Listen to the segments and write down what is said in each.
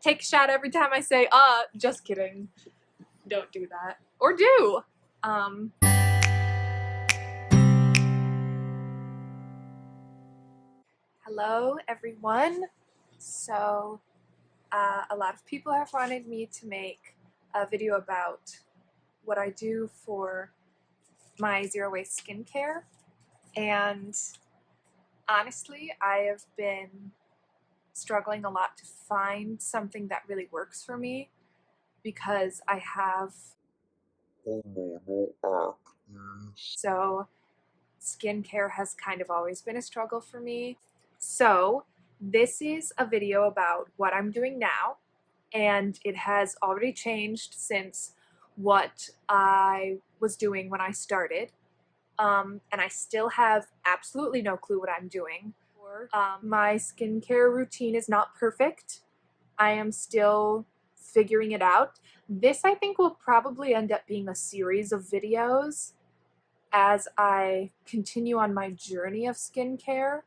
take a shot every time I say, just kidding. Don't do that. Or do! Hello, everyone. So, a lot of people have wanted me to make a video about what I do for my zero-waste skincare, and honestly, I have been struggling a lot to find something that really works for me because I have so skincare has kind of always been a struggle for me. So this is a video about what I'm doing now, and it has already changed since what I was doing when I started. And I still have absolutely no clue what I'm doing. My skincare routine is not perfect. I am still figuring it out. This, I think, will probably end up being a series of videos as I continue on my journey of skincare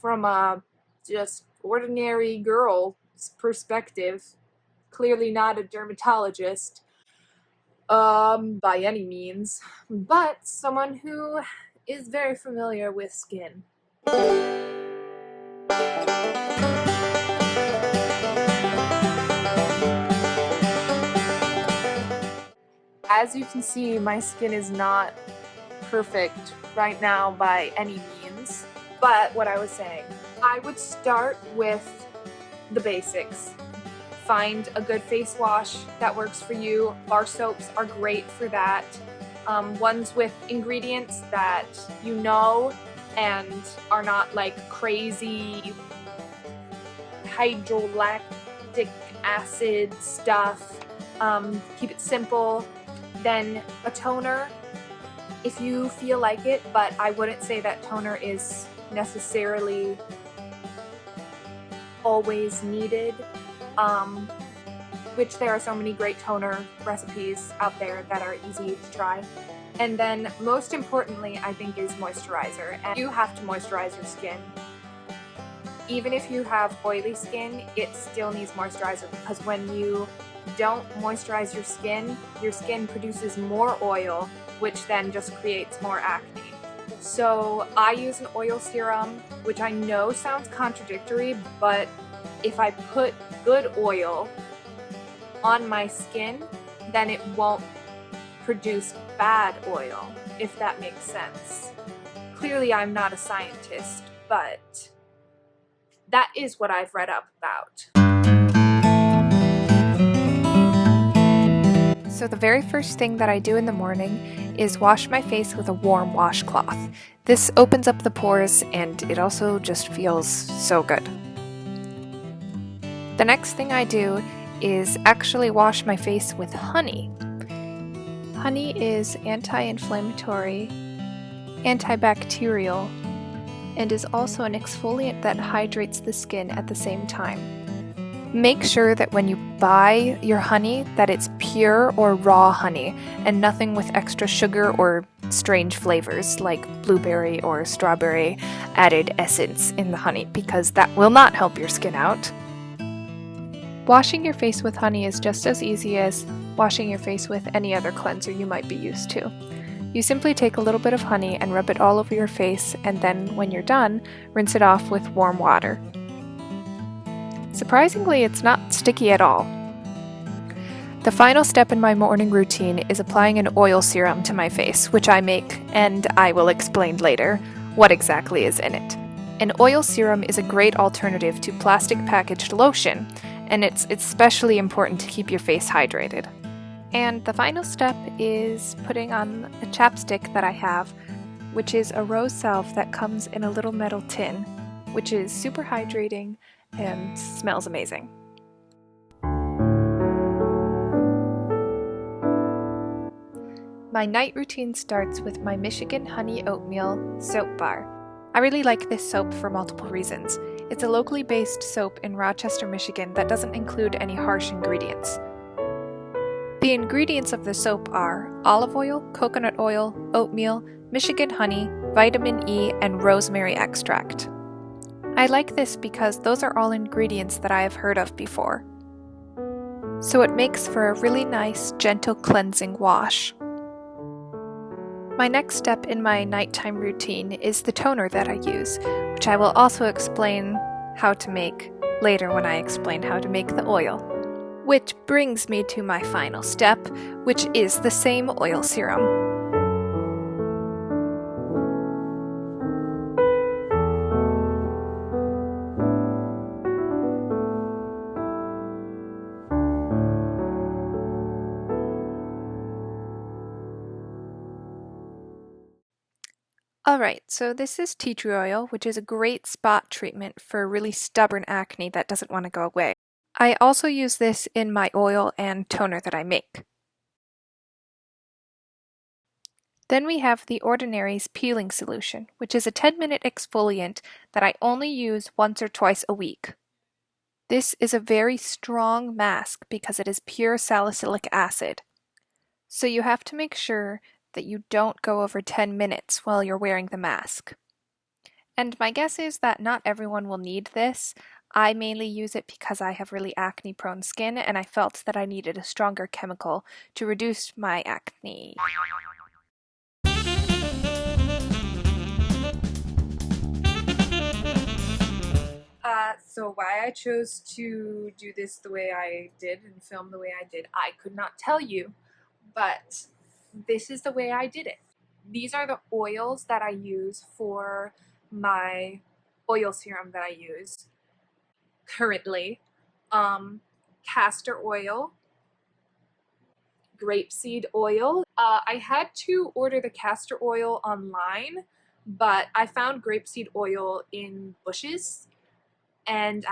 from a just ordinary girl's perspective, clearly not a dermatologist by any means, but someone who is very familiar with skin. As you can see, my skin is not perfect right now by any means, but what I was saying, I would start with the basics. Find a good face wash that works for you. Bar soaps are great for that. Ones with ingredients that you know and are not like crazy hydrolactic acid stuff. Keep it simple. Then a toner if you feel like it, but I wouldn't say that toner is necessarily always needed, which there are so many great toner recipes out there that are easy to try. And then most importantly, I think, is moisturizer. And you have to moisturize your skin. Even if you have oily skin, it still needs moisturizer, because when you don't moisturize your skin produces more oil, which then just creates more acne. So I use an oil serum, which I know sounds contradictory, but if I put good oil on my skin, then it won't produce bad oil, if that makes sense. Clearly I'm not a scientist, but that is what I've read up about. So the very first thing that I do in the morning is wash my face with a warm washcloth. This opens up the pores and it also just feels so good. The next thing I do is actually wash my face with honey. Honey is anti-inflammatory, antibacterial, and is also an exfoliant that hydrates the skin at the same time. Make sure that when you buy your honey that it's pure or raw honey and nothing with extra sugar or strange flavors like blueberry or strawberry added essence in the honey, because that will not help your skin out. Washing your face with honey is just as easy as washing your face with any other cleanser you might be used to. You simply take a little bit of honey and rub it all over your face, and then when you're done, rinse it off with warm water. Surprisingly, it's not sticky at all. The final step in my morning routine is applying an oil serum to my face, which I make, and I will explain later what exactly is in it. An oil serum is a great alternative to plastic packaged lotion, and it's especially important to keep your face hydrated. And the final step is putting on a chapstick that I have, which is a rose salve that comes in a little metal tin, which is super hydrating and smells amazing. My night routine starts with my Michigan Honey Oatmeal soap bar. I really like this soap for multiple reasons. It's a locally based soap in Rochester, Michigan that doesn't include any harsh ingredients. The ingredients of the soap are olive oil, coconut oil, oatmeal, Michigan honey, vitamin E, and rosemary extract. I like this because those are all ingredients that I have heard of before. So it makes for a really nice, gentle cleansing wash. My next step in my nighttime routine is the toner that I use, which I will also explain how to make later when I explain how to make the oil. Which brings me to my final step, which is the same oil serum. Alright, so this is tea tree oil, which is a great spot treatment for really stubborn acne that doesn't want to go away. I also use this in my oil and toner that I make. Then we have the Ordinary's peeling solution, which is a 10-minute exfoliant that I only use once or twice a week. This is a very strong mask because it is pure salicylic acid. So you have to make sure that you don't go over 10 minutes while you're wearing the mask. And my guess is that not everyone will need this. I mainly use it because I have really acne-prone skin and I felt that I needed a stronger chemical to reduce my acne. So why I chose to do this the way I did and film the way I did, I could not tell you, but this is the way I did it. These are the oils that I use for my oil serum that I use currently. Castor oil, grapeseed oil. I had to order the castor oil online, but I found grapeseed oil in Bush's, and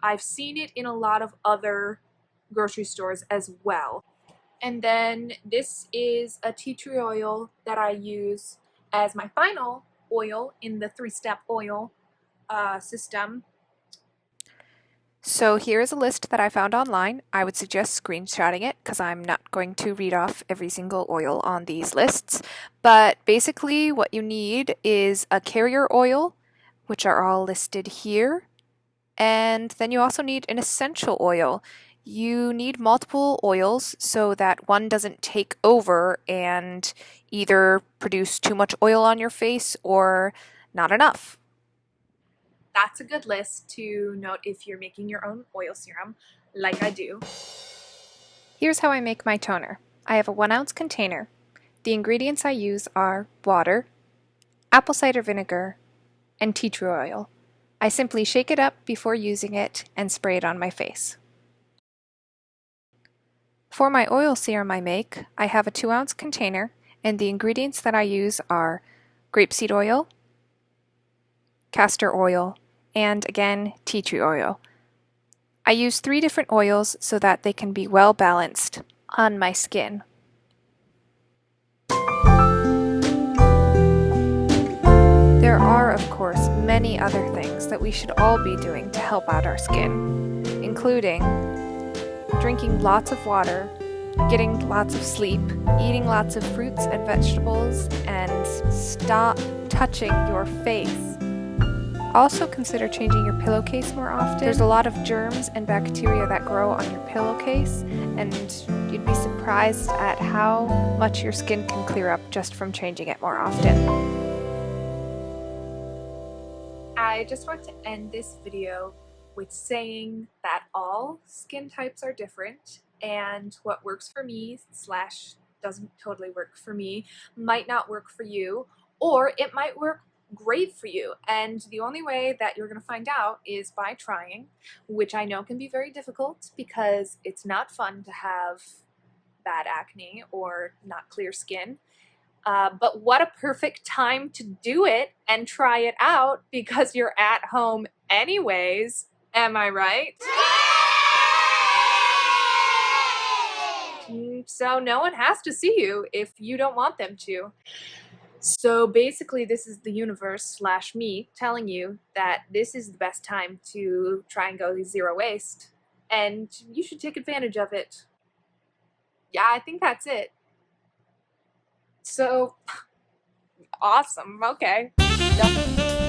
I've seen it in a lot of other grocery stores as well. And then this is a tea tree oil that I use as my final oil in the 3-step oil system. So here is a list that I found online. I would suggest screenshotting it because I'm not going to read off every single oil on these lists. But basically what you need is a carrier oil, which are all listed here. And then you also need an essential oil. You need multiple oils so that one doesn't take over and either produce too much oil on your face or not enough. That's a good list to note if you're making your own oil serum, like I do. Here's how I make my toner. I have a 1-ounce container. The ingredients I use are water, apple cider vinegar, and tea tree oil. I simply shake it up before using it and spray it on my face. For my oil serum I make, I have a 2-ounce container, and the ingredients that I use are grapeseed oil, castor oil, and again, tea tree oil. I use 3 different oils so that they can be well balanced on my skin. There are, of course, many other things that we should all be doing to help out our skin, including drinking lots of water, getting lots of sleep, eating lots of fruits and vegetables, and stop touching your face. Also consider changing your pillowcase more often. There's a lot of germs and bacteria that grow on your pillowcase, and you'd be surprised at how much your skin can clear up just from changing it more often. I just want to end this video with saying that all skin types are different, and what works for me / doesn't totally work for me might not work for you, or it might work great for you, and the only way that you're going to find out is by trying, which I know can be very difficult because it's not fun to have bad acne or not clear skin. But what a perfect time to do it and try it out because you're at home anyways. Am I right? So no one has to see you if you don't want them to. So basically this is the universe / me telling you that this is the best time to try and go zero waste, and you should take advantage of it. Yeah, I think that's it. So, awesome, okay. Done.